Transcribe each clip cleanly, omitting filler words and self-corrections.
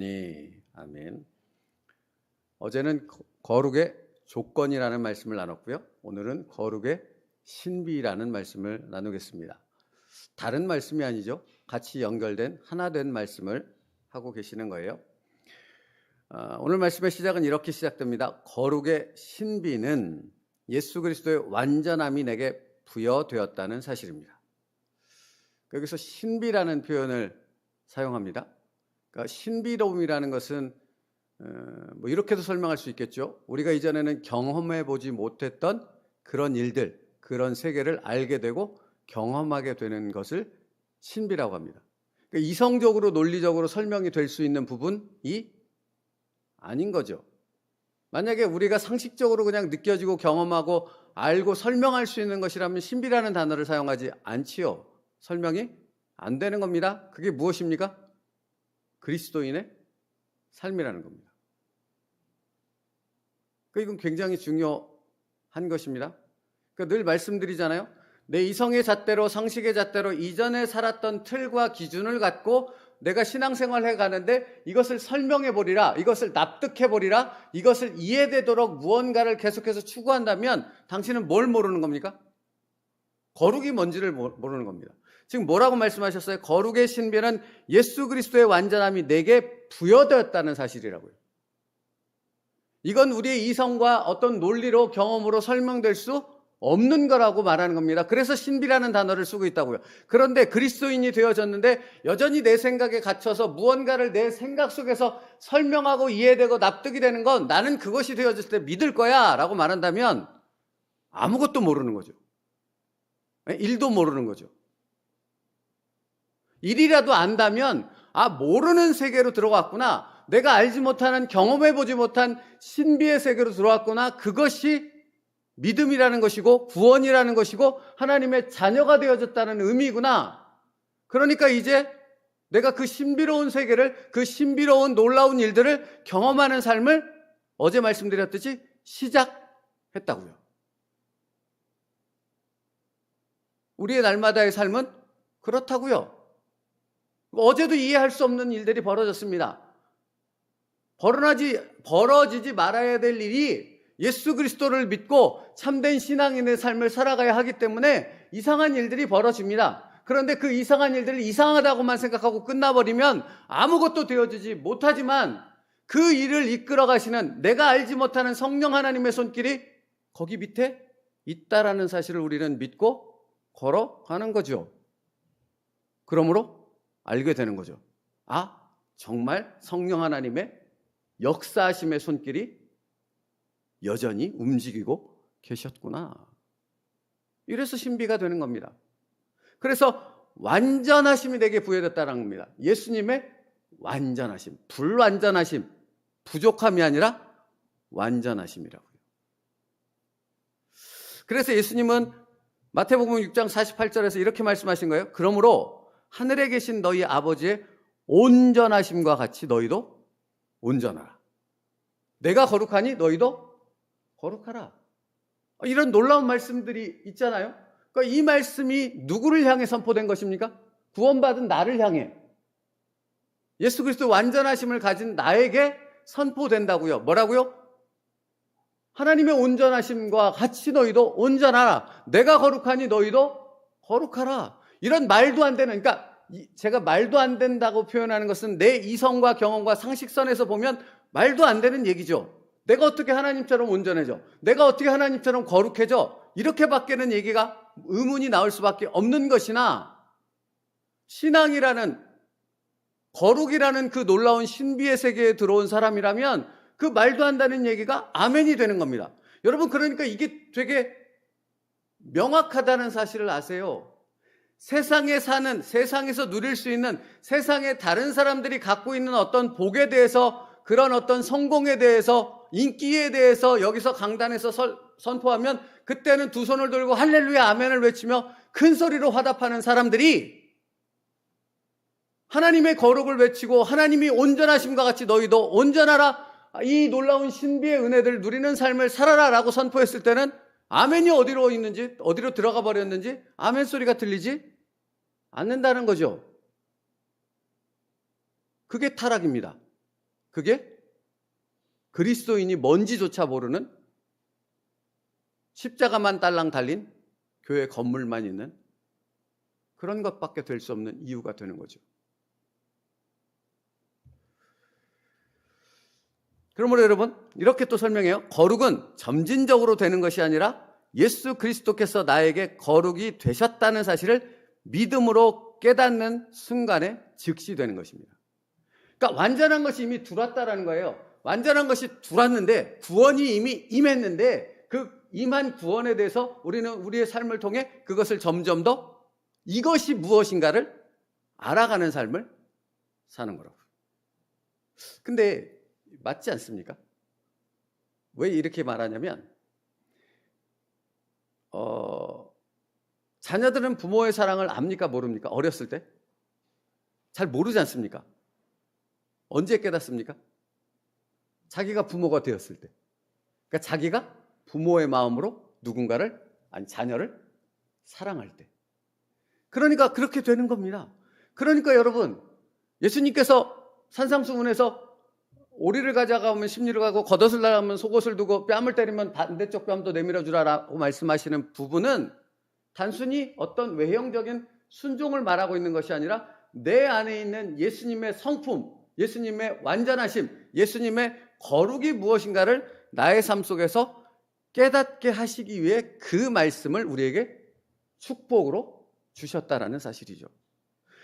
네, 아멘. 어제는 거룩의 조건이라는 말씀을 나눴고요. 오늘은 거룩의 신비라는 말씀을 나누겠습니다. 다른 말씀이 아니죠. 같이 연결된 하나된 말씀을 하고 계시는 거예요. 오늘 말씀의 시작은 이렇게 시작됩니다. 거룩의 신비는 예수 그리스도의 완전함이 내게 부여되었다는 사실입니다. 여기서 신비라는 표현을 사용합니다. 그러니까 신비로움이라는 것은 뭐 이렇게도 설명할 수 있겠죠. 우리가 이전에는 경험해 보지 못했던 그런 일들, 그런 세계를 알게 되고 경험하게 되는 것을 신비라고 합니다. 그러니까 이성적으로 논리적으로 설명이 될 수 있는 부분이 아닌 거죠. 만약에 우리가 상식적으로 그냥 느껴지고 경험하고 알고 설명할 수 있는 것이라면 신비라는 단어를 사용하지 않지요. 설명이 안 되는 겁니다. 그게 무엇입니까? 그리스도인의 삶이라는 겁니다. 이건 굉장히 중요한 것입니다. 늘 말씀드리잖아요. 내 이성의 잣대로 상식의 잣대로 이전에 살았던 틀과 기준을 갖고 내가 신앙생활을 해가는데 이것을 설명해버리라, 이것을 납득해버리라, 이것을 이해되도록 무언가를 계속해서 추구한다면 당신은 뭘 모르는 겁니까? 거룩이 뭔지를 모르는 겁니다. 지금 뭐라고 말씀하셨어요? 거룩의 신비는 예수 그리스도의 완전함이 내게 부여되었다는 사실이라고요. 이건 우리의 이성과 어떤 논리로 경험으로 설명될 수 없는 거라고 말하는 겁니다. 그래서 신비라는 단어를 쓰고 있다고요. 그런데 그리스도인이 되어졌는데 여전히 내 생각에 갇혀서 무언가를 내 생각 속에서 설명하고 이해되고 납득이 되는 건 나는 그것이 되어졌을 때 믿을 거야 라고 말한다면 아무것도 모르는 거죠. 일도 모르는 거죠. 일이라도 안다면 모르는 세계로 들어갔구나. 내가 알지 못하는, 경험해보지 못한 신비의 세계로 들어왔구나. 그것이 믿음이라는 것이고 구원이라는 것이고 하나님의 자녀가 되어졌다는 의미구나. 그러니까 이제 내가 그 신비로운 세계를, 그 신비로운 놀라운 일들을 경험하는 삶을 어제 말씀드렸듯이 시작했다고요. 우리의 날마다의 삶은 그렇다고요. 어제도 이해할 수 없는 일들이 벌어졌습니다. 벌어지지 말아야 될 일이 예수 그리스도를 믿고 참된 신앙인의 삶을 살아가야 하기 때문에 이상한 일들이 벌어집니다. 그런데 그 이상한 일들을 이상하다고만 생각하고 끝나버리면 아무것도 되어지지 못하지만 그 일을 이끌어 가시는 내가 알지 못하는 성령 하나님의 손길이 거기 밑에 있다라는 사실을 우리는 믿고 걸어가는 거죠. 그러므로 알게 되는 거죠. 정말 성령 하나님의 역사하심의 손길이 여전히 움직이고 계셨구나. 이래서 신비가 되는 겁니다. 그래서 완전하심이 내게 부여됐다는 겁니다. 예수님의 완전하심, 불완전하심, 부족함이 아니라 완전하심이라고요. 그래서 예수님은 마태복음 6장 48절에서 이렇게 말씀하신 거예요. 그러므로 하늘에 계신 너희 아버지의 온전하심과 같이 너희도 온전하라. 내가 거룩하니 너희도 거룩하라. 이런 놀라운 말씀들이 있잖아요. 그러니까 이 말씀이 누구를 향해 선포된 것입니까? 구원받은 나를 향해. 예수 그리스도 완전하심을 가진 나에게 선포된다고요. 뭐라고요? 하나님의 온전하심과 같이 너희도 온전하라. 내가 거룩하니 너희도 거룩하라. 이런 말도 안 되는, 그러니까 제가 말도 안 된다고 표현하는 것은 내 이성과 경험과 상식선에서 보면 말도 안 되는 얘기죠. 내가 어떻게 하나님처럼 온전해져? 내가 어떻게 하나님처럼 거룩해져? 이렇게밖에는 얘기가 의문이 나올 수밖에 없는 것이나 신앙이라는 거룩이라는 그 놀라운 신비의 세계에 들어온 사람이라면 그 말도 안 되는 얘기가 아멘이 되는 겁니다. 여러분, 그러니까 이게 되게 명확하다는 사실을 아세요. 세상에 사는, 세상에서 누릴 수 있는, 세상에 다른 사람들이 갖고 있는 어떤 복에 대해서, 그런 어떤 성공에 대해서, 인기에 대해서 여기서 강단에서 선포하면 그때는 두 손을 들고 할렐루야 아멘을 외치며 큰 소리로 화답하는 사람들이 하나님의 거룩을 외치고 하나님이 온전하심과 같이 너희도 온전하라, 이 놀라운 신비의 은혜들 누리는 삶을 살아라 라고 선포했을 때는 아멘이 어디로 있는지, 어디로 들어가 버렸는지 아멘 소리가 들리지 않는다는 거죠. 그게 타락입니다. 그게 그리스도인이 뭔지조차 모르는 십자가만 딸랑 달린 교회 건물만 있는 그런 것밖에 될 수 없는 이유가 되는 거죠. 그러므로 여러분, 이렇게 또 설명해요. 거룩은 점진적으로 되는 것이 아니라 예수 그리스도께서 나에게 거룩이 되셨다는 사실을 믿음으로 깨닫는 순간에 즉시 되는 것입니다. 그러니까 완전한 것이 이미 들어왔다라는 거예요. 완전한 것이 들어왔는데, 구원이 이미 임했는데, 그 임한 구원에 대해서 우리는 우리의 삶을 통해 그것을 점점 더 이것이 무엇인가를 알아가는 삶을 사는 거라고요. 근데 맞지 않습니까? 왜 이렇게 말하냐면 자녀들은 부모의 사랑을 압니까 모릅니까? 어렸을 때? 잘 모르지 않습니까? 언제 깨닫습니까? 자기가 부모가 되었을 때. 그러니까 자기가 부모의 마음으로 누군가를, 아니 자녀를 사랑할 때. 그러니까 그렇게 되는 겁니다. 그러니까 여러분, 예수님께서 산상수훈에서 오리를 가져가면 심리를 가고 겉옷을 나가면 속옷을 두고 뺨을 때리면 반대쪽 뺨도 내밀어 주라라고 말씀하시는 부분은 단순히 어떤 외형적인 순종을 말하고 있는 것이 아니라 내 안에 있는 예수님의 성품, 예수님의 완전하심, 예수님의 거룩이 무엇인가를 나의 삶 속에서 깨닫게 하시기 위해 그 말씀을 우리에게 축복으로 주셨다라는 사실이죠.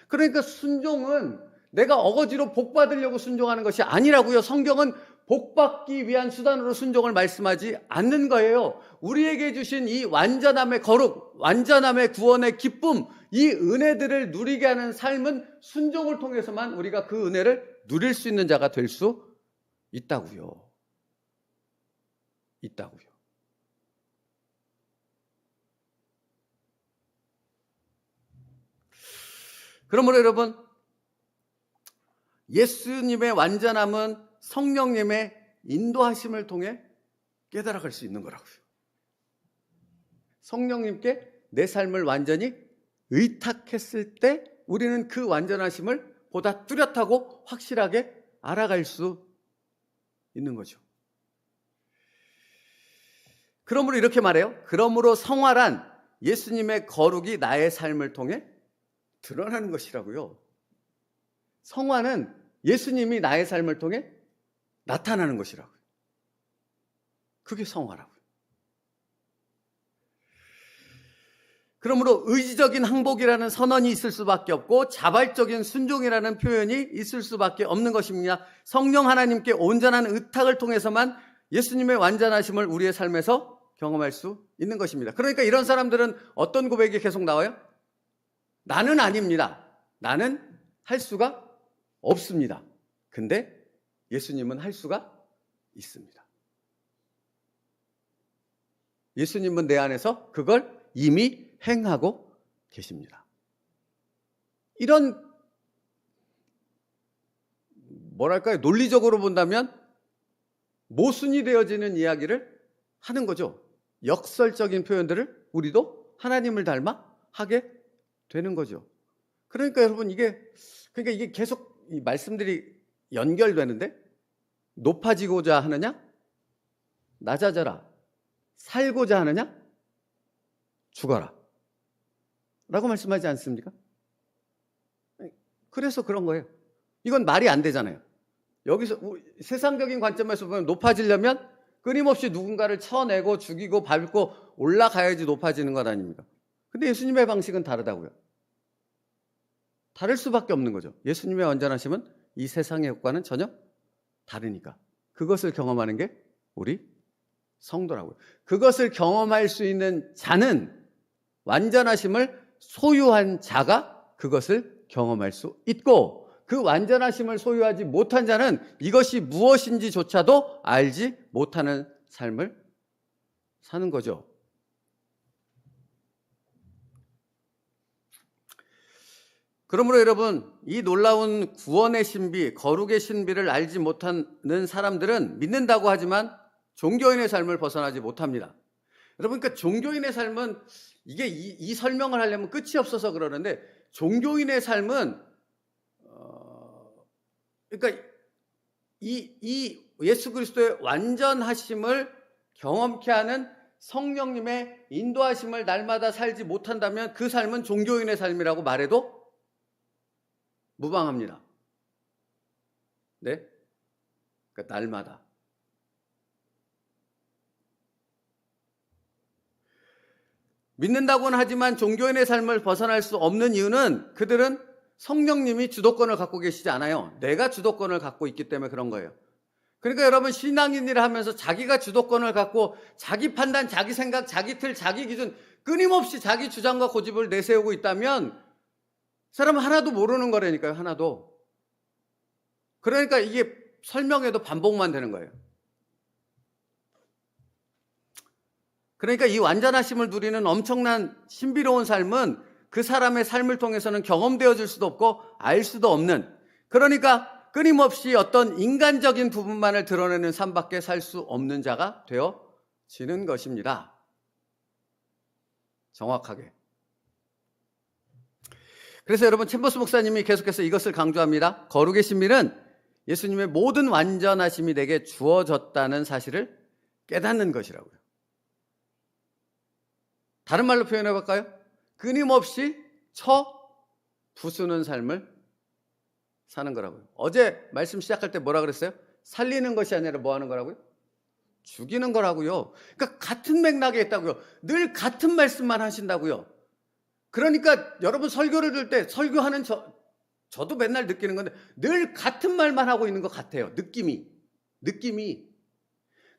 그러니까 순종은 내가 어거지로 복 받으려고 순종하는 것이 아니라고요. 성경은 복 받기 위한 수단으로 순종을 말씀하지 않는 거예요. 우리에게 주신 이 완전함의 거룩, 완전함의 구원의 기쁨, 이 은혜들을 누리게 하는 삶은 순종을 통해서만 우리가 그 은혜를 누릴 수 있는 자가 될 수 있다고요. 있다고요. 그러므로 여러분, 예수님의 완전함은 성령님의 인도하심을 통해 깨달아갈 수 있는 거라고요. 성령님께 내 삶을 완전히 의탁했을 때 우리는 그 완전하심을 보다 뚜렷하고 확실하게 알아갈 수 있는 거죠. 그러므로 이렇게 말해요. 그러므로 성화란 예수님의 거룩이 나의 삶을 통해 드러나는 것이라고요. 성화는 예수님이 나의 삶을 통해 나타나는 것이라고요. 그게 성화라고요. 그러므로 의지적인 항복이라는 선언이 있을 수밖에 없고 자발적인 순종이라는 표현이 있을 수밖에 없는 것입니다. 성령 하나님께 온전한 의탁을 통해서만 예수님의 완전하심을 우리의 삶에서 경험할 수 있는 것입니다. 그러니까 이런 사람들은 어떤 고백이 계속 나와요? 나는 아닙니다. 나는 할 수가 없습니다. 근데 예수님은 할 수가 있습니다. 예수님은 내 안에서 그걸 이미 행하고 계십니다. 이런 뭐랄까요? 논리적으로 본다면 모순이 되어지는 이야기를 하는 거죠. 역설적인 표현들을 우리도 하나님을 닮아 하게 되는 거죠. 그러니까 여러분 이게 계속 이 말씀들이 연결되는데 높아지고자 하느냐? 낮아져라. 살고자 하느냐? 죽어라. 라고 말씀하지 않습니까? 그래서 그런 거예요. 이건 말이 안 되잖아요. 여기서 세상적인 관점에서 보면 높아지려면 끊임없이 누군가를 쳐내고 죽이고 밟고 올라가야지 높아지는 것 아닙니까? 근데 예수님의 방식은 다르다고요. 다를 수밖에 없는 거죠. 예수님의 완전하심은 이 세상의 것과는 전혀 다르니까. 그것을 경험하는 게 우리 성도라고요. 그것을 경험할 수 있는 자는 완전하심을 소유한 자가 그것을 경험할 수 있고 그 완전하심을 소유하지 못한 자는 이것이 무엇인지조차도 알지 못하는 삶을 사는 거죠. 그러므로 여러분, 이 놀라운 구원의 신비, 거룩의 신비를 알지 못하는 사람들은 믿는다고 하지만 종교인의 삶을 벗어나지 못합니다. 여러분, 그러니까 종교인의 삶은 이게 이 설명을 하려면 끝이 없어서 그러는데 종교인의 삶은 그러니까 이 예수 그리스도의 완전하심을 경험케 하는 성령님의 인도하심을 날마다 살지 못한다면 그 삶은 종교인의 삶이라고 말해도 무방합니다. 네? 그러니까 날마다. 믿는다고는 하지만 종교인의 삶을 벗어날 수 없는 이유는 그들은 성령님이 주도권을 갖고 계시지 않아요. 내가 주도권을 갖고 있기 때문에 그런 거예요. 그러니까 여러분 신앙인이라 하면서 자기가 주도권을 갖고 자기 판단, 자기 생각, 자기 틀, 자기 기준 끊임없이 자기 주장과 고집을 내세우고 있다면 사람은 하나도 모르는 거라니까요. 하나도. 그러니까 이게 설명해도 반복만 되는 거예요. 그러니까 이 완전하심을 누리는 엄청난 신비로운 삶은 그 사람의 삶을 통해서는 경험되어질 수도 없고 알 수도 없는, 그러니까 끊임없이 어떤 인간적인 부분만을 드러내는 삶밖에 살 수 없는 자가 되어지는 것입니다. 정확하게. 그래서 여러분 챔버스 목사님이 계속해서 이것을 강조합니다. 거룩의 신비는 예수님의 모든 완전하심이 내게 주어졌다는 사실을 깨닫는 것이라고요. 다른 말로 표현해 볼까요? 끊임없이 부수는 삶을 사는 거라고요. 어제 말씀 시작할 때 뭐라 그랬어요? 살리는 것이 아니라 뭐 하는 거라고요? 죽이는 거라고요. 그러니까 같은 맥락에 있다고요. 늘 같은 말씀만 하신다고요. 그러니까 여러분 설교를 들 때 설교하는 저도 맨날 느끼는 건데 늘 같은 말만 하고 있는 것 같아요. 느낌이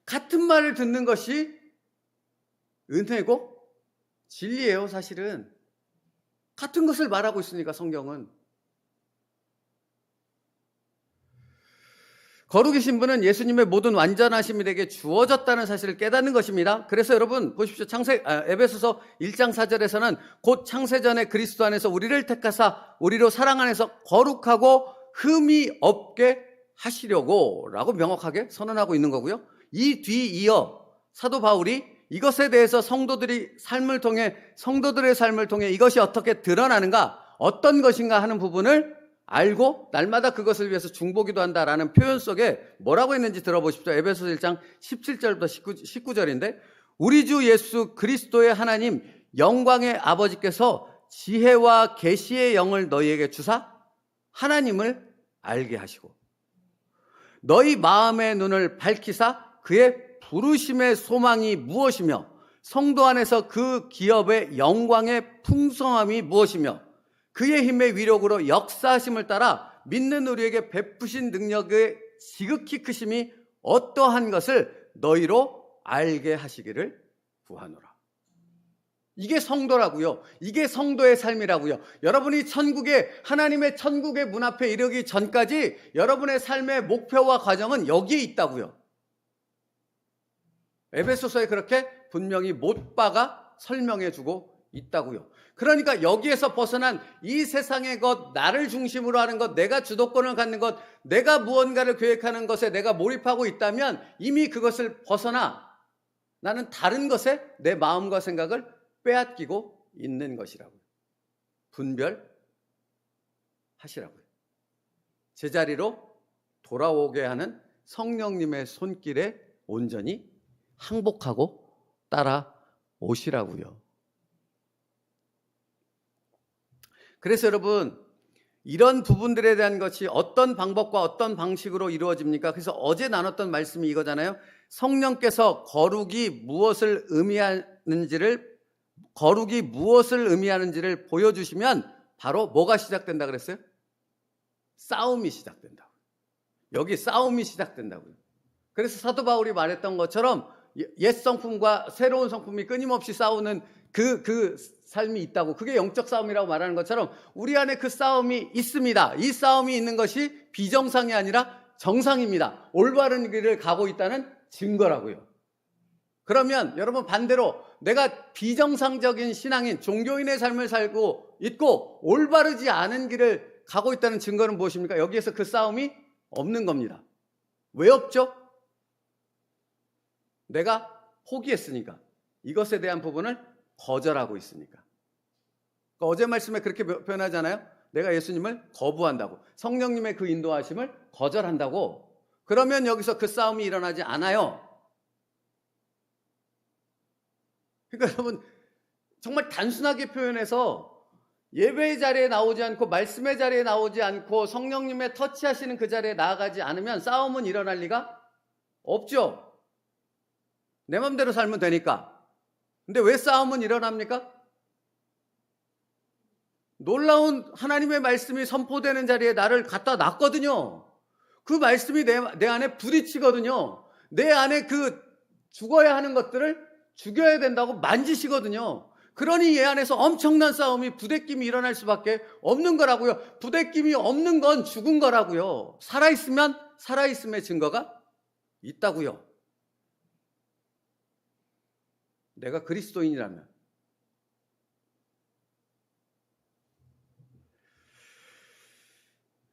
같은 말을 듣는 것이 은혜고 진리예요. 사실은 같은 것을 말하고 있으니까 성경은. 거룩의 신분은 예수님의 모든 완전하심이 내게 주어졌다는 사실을 깨닫는 것입니다. 그래서 여러분 보십시오. 에베소서 1장 4절에서는 곧 창세전에 그리스도 안에서 우리를 택하사 우리로 사랑 안에서 거룩하고 흠이 없게 하시려고 라고 명확하게 선언하고 있는 거고요. 이 뒤 이어 사도 바울이 이것에 대해서 성도들의 삶을 통해 이것이 어떻게 드러나는가, 어떤 것인가 하는 부분을 알고 날마다 그것을 위해서 중보기도 한다라는 표현 속에 뭐라고 했는지 들어보십시오. 에베소서 1장 17절부터 19절인데 우리 주 예수 그리스도의 하나님 영광의 아버지께서 지혜와 계시의 영을 너희에게 주사 하나님을 알게 하시고 너희 마음의 눈을 밝히사 그의 부르심의 소망이 무엇이며 성도 안에서 그 기업의 영광의 풍성함이 무엇이며 그의 힘의 위력으로 역사하심을 따라 믿는 우리에게 베푸신 능력의 지극히 크심이 어떠한 것을 너희로 알게 하시기를 구하노라. 이게 성도라고요. 이게 성도의 삶이라고요. 여러분이 하나님의 천국의 문 앞에 이르기 전까지 여러분의 삶의 목표와 과정은 여기에 있다고요. 에베소서에 그렇게 분명히 못 박아 설명해주고 있다고요. 그러니까 여기에서 벗어난 이 세상의 것, 나를 중심으로 하는 것, 내가 주도권을 갖는 것, 내가 무언가를 계획하는 것에 내가 몰입하고 있다면 이미 그것을 벗어나 나는 다른 것에 내 마음과 생각을 빼앗기고 있는 것이라고요. 분별하시라고요. 제자리로 돌아오게 하는 성령님의 손길에 온전히 항복하고 따라오시라고요. 그래서 여러분 이런 부분들에 대한 것이 어떤 방법과 어떤 방식으로 이루어집니까? 그래서 어제 나눴던 말씀이 이거잖아요. 성령께서 거룩이 무엇을 의미하는지를 보여주시면 바로 뭐가 시작된다 그랬어요? 싸움이 시작된다고. 여기 싸움이 시작된다고요. 그래서 사도 바울이 말했던 것처럼 옛 성품과 새로운 성품이 끊임없이 싸우는 그 삶이 있다고, 그게 영적 싸움이라고 말하는 것처럼 우리 안에 그 싸움이 있습니다. 이 싸움이 있는 것이 비정상이 아니라 정상입니다. 올바른 길을 가고 있다는 증거라고요. 그러면 여러분 반대로 내가 비정상적인 신앙인, 종교인의 삶을 살고 있고 올바르지 않은 길을 가고 있다는 증거는 무엇입니까? 여기에서 그 싸움이 없는 겁니다. 왜 없죠? 내가 포기했으니까. 이것에 대한 부분을 거절하고 있으니까. 그러니까 어제 말씀에 그렇게 표현하잖아요. 내가 예수님을 거부한다고. 성령님의 그 인도하심을 거절한다고. 그러면 여기서 그 싸움이 일어나지 않아요. 그러니까 여러분, 정말 단순하게 표현해서 예배의 자리에 나오지 않고 말씀의 자리에 나오지 않고 성령님의 터치하시는 그 자리에 나아가지 않으면 싸움은 일어날 리가 없죠. 내 맘대로 살면 되니까. 근데 왜 싸움은 일어납니까? 놀라운 하나님의 말씀이 선포되는 자리에 나를 갖다 놨거든요. 그 말씀이 내 안에 부딪히거든요. 내 안에 그 죽어야 하는 것들을 죽여야 된다고 만지시거든요. 그러니 얘 안에서 엄청난 싸움이, 부대낌이 일어날 수밖에 없는 거라고요. 부대낌이 없는 건 죽은 거라고요. 살아있으면 살아있음의 증거가 있다고요. 내가 그리스도인이라면.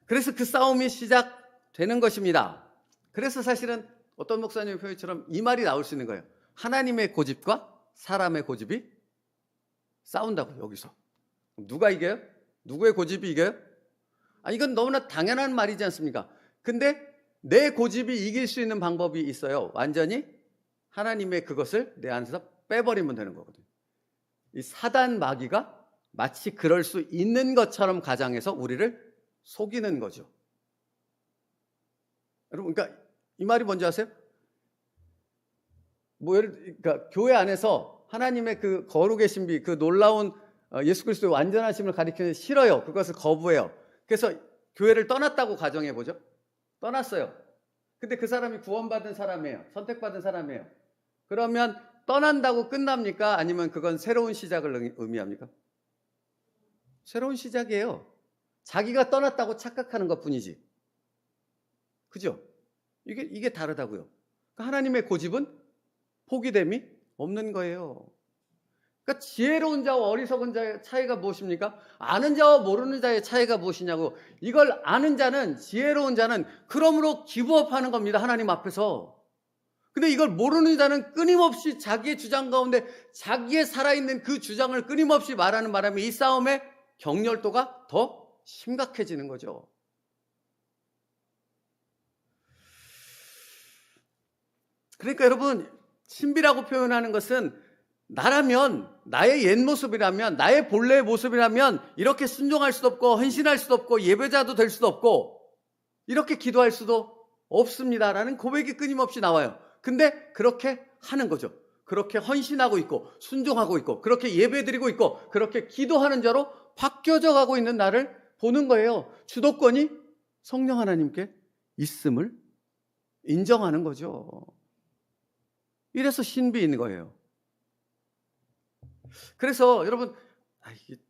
그래서 그 싸움이 시작되는 것입니다. 그래서 사실은 어떤 목사님의 표현처럼 이 말이 나올 수 있는 거예요. 하나님의 고집과 사람의 고집이 싸운다고. 여기서 누가 이겨요? 누구의 고집이 이겨요? 이건 너무나 당연한 말이지 않습니까? 근데 내 고집이 이길 수 있는 방법이 있어요. 완전히 하나님의 그것을 내 안에서 빼버리면 되는 거거든요. 이 사단 마귀가 마치 그럴 수 있는 것처럼 가장해서 우리를 속이는 거죠. 여러분, 그러니까 이 말이 뭔지 아세요? 그러니까 교회 안에서 하나님의 그 거룩의 신비, 그 놀라운 예수 그리스도의 완전하심을 가리키는 싫어요. 그것을 거부해요. 그래서 교회를 떠났다고 가정해 보죠. 떠났어요. 근데 그 사람이 구원받은 사람이에요. 선택받은 사람이에요. 그러면 떠난다고 끝납니까? 아니면 그건 새로운 시작을 의미합니까? 새로운 시작이에요. 자기가 떠났다고 착각하는 것뿐이지. 그죠? 이게 다르다고요. 하나님의 고집은 포기됨이 없는 거예요. 그러니까 지혜로운 자와 어리석은 자의 차이가 무엇입니까? 아는 자와 모르는 자의 차이가 무엇이냐고. 이걸 아는 자는, 지혜로운 자는 그러므로 기브업하는 겁니다. 하나님 앞에서. 근데 이걸 모르는 자는 끊임없이 자기의 주장 가운데 자기의 살아있는 그 주장을 끊임없이 말하는 바람에 이 싸움의 격렬도가 더 심각해지는 거죠. 그러니까 여러분, 신비라고 표현하는 것은 나라면, 나의 옛 모습이라면, 나의 본래의 모습이라면 이렇게 순종할 수도 없고 헌신할 수도 없고 예배자도 될 수도 없고 이렇게 기도할 수도 없습니다라는 고백이 끊임없이 나와요. 근데 그렇게 하는 거죠. 그렇게 헌신하고 있고 순종하고 있고 그렇게 예배드리고 있고 그렇게 기도하는 자로 바뀌어져 가고 있는 나를 보는 거예요. 주도권이 성령 하나님께 있음을 인정하는 거죠. 이래서 신비인 거예요. 그래서 여러분,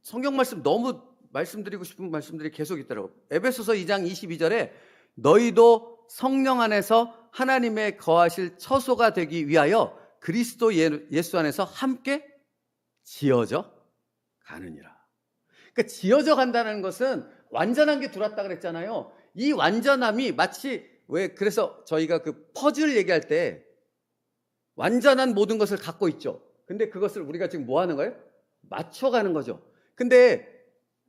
성경 말씀 너무 말씀드리고 싶은 말씀들이 계속 있더라고요. 에베소서 2장 22절에 너희도 성령 안에서 하나님의 거하실 처소가 되기 위하여 그리스도 예수 안에서 함께 지어져 가느니라. 그러니까 지어져 간다는 것은 완전한 게 들어왔다 그랬잖아요. 이 완전함이 마치 그래서 저희가 그 퍼즐 얘기할 때 완전한 모든 것을 갖고 있죠. 근데 그것을 우리가 지금 뭐 하는 거예요? 맞춰가는 거죠. 근데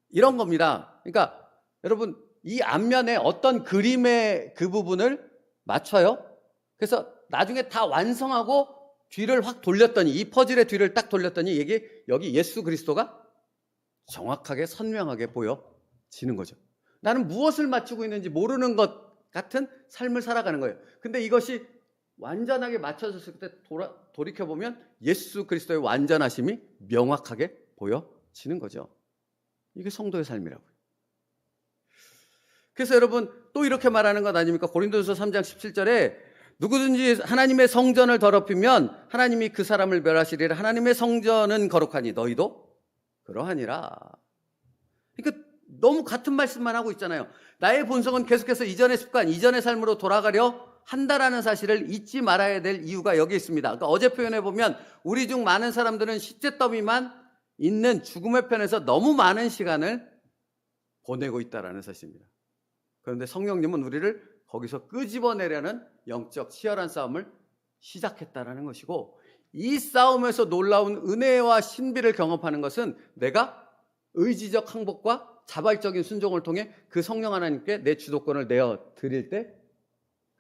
이런 겁니다. 그러니까 여러분, 이 앞면에 어떤 그림의 그 부분을 맞춰요. 그래서 나중에 다 완성하고 뒤를 확 돌렸더니, 이 퍼즐의 뒤를 딱 돌렸더니 여기 예수 그리스도가 정확하게 선명하게 보여지는 거죠. 나는 무엇을 맞추고 있는지 모르는 것 같은 삶을 살아가는 거예요. 근데 이것이 완전하게 맞춰졌을 때 돌이켜보면 예수 그리스도의 완전하심이 명확하게 보여지는 거죠. 이게 성도의 삶이라고요. 그래서 여러분, 또 이렇게 말하는 것 아닙니까? 고린도전서 3장 17절에 누구든지 하나님의 성전을 더럽히면 하나님이 그 사람을 멸하시리라. 하나님의 성전은 거룩하니 너희도 그러하니라. 그러니까 너무 같은 말씀만 하고 있잖아요. 나의 본성은 계속해서 이전의 습관, 이전의 삶으로 돌아가려 한다라는 사실을 잊지 말아야 될 이유가 여기 있습니다. 그러니까 어제 표현해 보면 우리 중 많은 사람들은 시체 더미만 있는 죽음의 편에서 너무 많은 시간을 보내고 있다라는 사실입니다. 그런데 성령님은 우리를 거기서 끄집어내려는 영적 치열한 싸움을 시작했다라는 것이고, 이 싸움에서 놀라운 은혜와 신비를 경험하는 것은 내가 의지적 항복과 자발적인 순종을 통해 그 성령 하나님께 내 주도권을 내어 드릴 때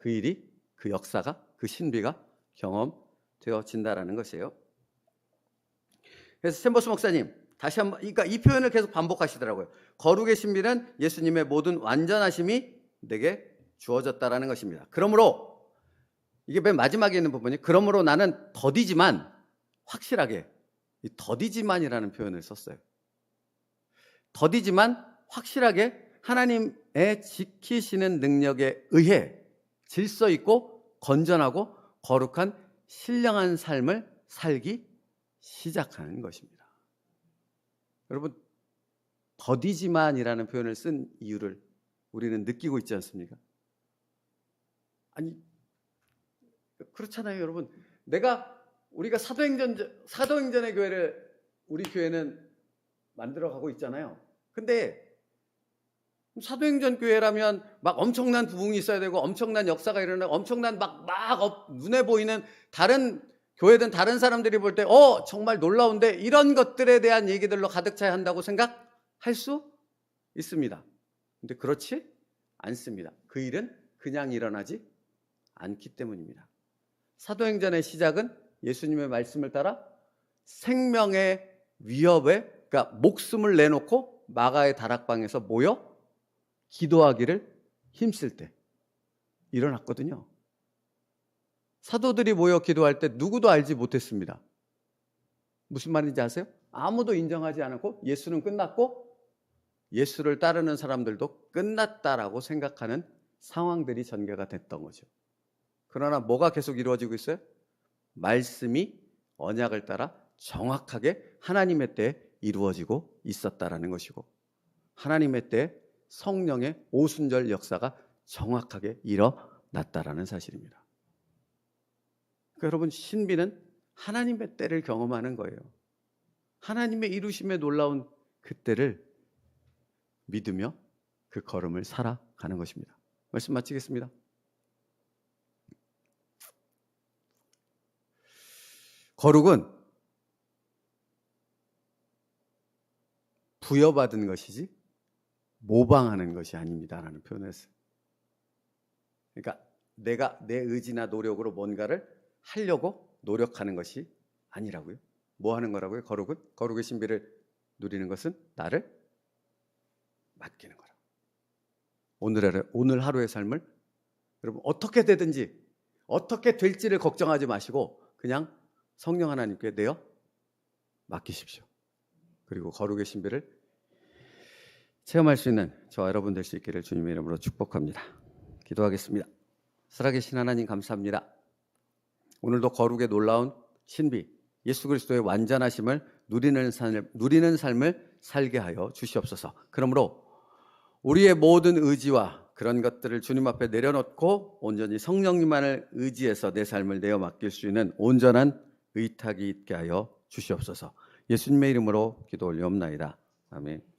그 일이, 그 역사가, 그 신비가 경험되어진다라는 것이에요. 그래서 샘버스 목사님 다시 한번, 그러니까 이 표현을 계속 반복하시더라고요. 거룩의 신비는 예수님의 모든 완전하심이 내게 주어졌다라는 것입니다. 그러므로, 이게 맨 마지막에 있는 부분이, 그러므로 나는 더디지만 확실하게, 이 더디지만이라는 표현을 썼어요. 더디지만 확실하게 하나님의 지키시는 능력에 의해 질서 있고 건전하고 거룩한 신령한 삶을 살기 시작하는 것입니다. 여러분, 더디지만이라는 표현을 쓴 이유를 우리는 느끼고 있지 않습니까? 아니, 그렇잖아요, 여러분. 우리가 사도행전의 교회를, 우리 교회는 만들어가고 있잖아요. 근데 사도행전 교회라면 막 엄청난 부흥이 있어야 되고 엄청난 역사가 일어나고 엄청난 막 눈에 보이는 다른 교회든 다른 사람들이 볼 때 정말 놀라운데, 이런 것들에 대한 얘기들로 가득 차야 한다고 생각할 수 있습니다. 근데 그렇지 않습니다. 그 일은 그냥 일어나지 않기 때문입니다. 사도행전의 시작은 예수님의 말씀을 따라 생명의 위협에, 그러니까 목숨을 내놓고 마가의 다락방에서 모여 기도하기를 힘쓸 때 일어났거든요. 사도들이 모여 기도할 때 누구도 알지 못했습니다. 무슨 말인지 아세요? 아무도 인정하지 않았고 예수는 끝났고 예수를 따르는 사람들도 끝났다라고 생각하는 상황들이 전개가 됐던 거죠. 그러나 뭐가 계속 이루어지고 있어요? 말씀이 언약을 따라 정확하게 하나님의 때에 이루어지고 있었다라는 것이고, 하나님의 때에 성령의 오순절 역사가 정확하게 일어났다라는 사실입니다. 그러니까 여러분, 신비는 하나님의 때를 경험하는 거예요. 하나님의 이루심에 놀라운 그 때를 믿으며 그 걸음을 살아가는 것입니다. 말씀 마치겠습니다. 거룩은 부여받은 것이지 모방하는 것이 아닙니다라는 표현을 했어요. 그러니까 내가 내 의지나 노력으로 뭔가를 하려고 노력하는 것이 아니라고요. 뭐 하는 거라고요? 거룩의 신비를 누리는 것은 나를 맡기는 거라. 오늘 하루의 삶을 여러분 어떻게 되든지 어떻게 될지를 걱정하지 마시고 그냥 성령 하나님께 내어 맡기십시오. 그리고 거룩의 신비를 체험할 수 있는 저와 여러분 될 수 있기를 주님의 이름으로 축복합니다. 기도하겠습니다. 살아계신 하나님 감사합니다. 오늘도 거룩의 놀라운 신비, 예수 그리스도의 완전하심을 누리는 삶을 살게 하여 주시옵소서. 그러므로 우리의 모든 의지와 그런 것들을 주님 앞에 내려놓고 온전히 성령님만을 의지해서 내 삶을 내어 맡길 수 있는 온전한 의탁이 있게 하여 주시옵소서. 예수님의 이름으로 기도 올리옵나이다. 아멘.